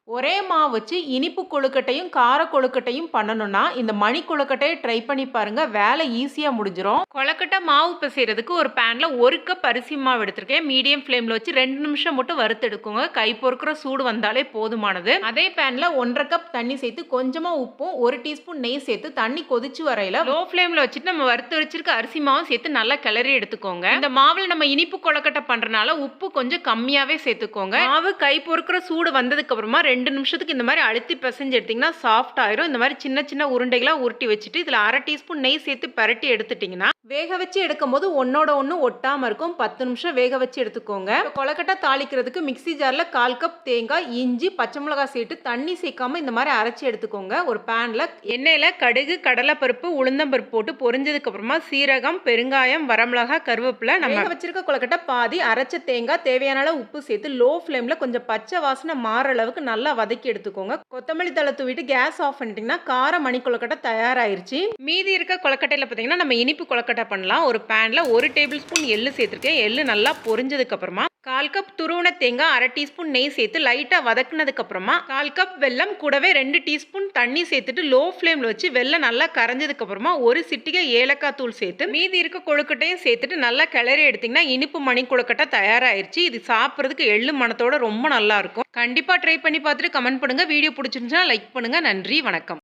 ஒரே மாவு வச்சு இனிப்பு கொழுக்கட்டையும் கார கொழுக்கட்டையும் பண்ணணும்னா இந்த மணி கொழுக்கட்டையை ட்ரை பண்ணி பாருங்க. வேலை ஈஸியா முடிஞ்சிரும். கொழுக்கட்டை மாவு பிசைறதுக்கு ஒரு பேன்ல 1 கப் அரிசி மாவு எடுத்திருக்கேன். மீடியம் ஃப்ளேம்ல வச்சு 2 நிமிஷம் மட்டும் வறுத்து எடுக்குங்க. கை பொறுக்கிற சூடு வந்தாலே போதுமானது. அதே பேன்ல 1/2 கப் தண்ணி சேர்த்து கொஞ்சமா உப்பும் 1 டீஸ்பூன் நெய் சேர்த்து தண்ணி கொதிச்சு வரையில லோ ஃப்ளேம்ல வச்சுட்டு நம்ம வறுத்து வச்சிருக்க அரிசி மாவும் சேர்த்து நல்லா கிளறி எடுத்துக்கோங்க. இந்த மாவுல நம்ம இனிப்பு கொழுக்கட்டை பண்றனால உப்பு கொஞ்சம் கம்மியாவே சேர்த்துக்கோங்க. மாவு கை பொறுக்கிற சூடு வந்ததுக்கு அப்புறமா 2 நிமிஷத்துக்கு இந்த மாதிரி அழுத்தி பிசைஞ்சு எடுத்தீங்கன்னா சாஃப்ட் ஆயிரும். இந்த மாதிரி சின்ன சின்ன உருண்டைகளா உருட்டி வச்சுட்டு இதுல 1/2 டீஸ்பூன் நெய் சேர்த்து பரட்டி எடுத்துட்டீங்கன்னா வேக வச்சு எடுக்கும் போது ஒன்னோட ஒன்று ஒட்டாம இருக்கும். 10 நிமிஷம் வேக வச்சு எடுத்துக்கோங்க. கொழுக்கட்டை தாளிக்கிறதுக்கு மிக்ஸி ஜார்ல 1/4 கப் தேங்காய், இஞ்சி, பச்சை மிளகாய் சேர்த்து தண்ணி சேர்க்காம இந்த மாதிரி அரைச்சி எடுத்துக்கோங்க. ஒரு பேன்ல எண்ணெயில கடுகு, கடலைப்பருப்பு, உளுந்தம்பருப்பு போட்டு பொரிஞ்சதுக்கு அப்புறமா சீரகம், பெருங்காயம், வரமிளகாய், கருவேப்பிலை, நம்ம வேக வச்சிருக்க கொழுக்கட்டை பாதி அரைச்ச தேங்காய், தேவையான அளவு உப்பு சேர்த்து லோ ஃப்ளேம்ல கொஞ்சம் பச்சை வாசனை மாற அளவுக்கு நல்லா வதக்கி எடுத்துக்கோங்க. கொத்தமல்லி தழை தூவிட்டு கேஸ் ஆஃப் பண்ணிட்டீங்கன்னா கார மணி கொழுக்கட்டை தயாராயிருச்சு. மீதி இருக்க கொழுக்கட்டையில பார்த்தீங்கன்னா நம்ம இனிப்பு கொழுக்கட்டை பண்ணலாம். ஒரு பேன்ல 1 டேபிள் ஸ்பூன் எள்ளு சேர்த்திருக்கேன். எள்ளு நல்லா பொரிஞ்சதுக்கு அப்புறமா 1/4 கப் துருவன தேங்காய், 1/2 டீஸ்பூன் நெய் சேர்த்து லைட்டா வதக்குனதுக்கு அப்புறமா 1/4 கப் வெல்லம் கூடவே 2 டீஸ்பூன் தண்ணி சேர்த்துட்டு லோ ஃப்ளேம்ல வச்சு வெல்லம் நல்லா கரைஞ்சதுக்கு அப்புறமா ஒரு சிட்டிகை ஏலக்காய் தூள் சேர்த்து மீதி இருக்க கொழுக்கட்டையும் சேர்த்துட்டு நல்லா கிளறி எடுத்தீங்கன்னா இனிப்பு மணி கொழுக்கட்டை தயாராயிருச்சு. இது சாப்பிட்றதுக்கு எள்ளு மணத்தோட ரொம்ப நல்லா இருக்கும். கண்டிப்பா ட்ரை பண்ணி பார்த்துட்டு கமெண்ட் பண்ணுங்க. வீடியோ பிடிச்சிருந்துச்சுன்னா லைக் பண்ணுங்க. நன்றி, வணக்கம்.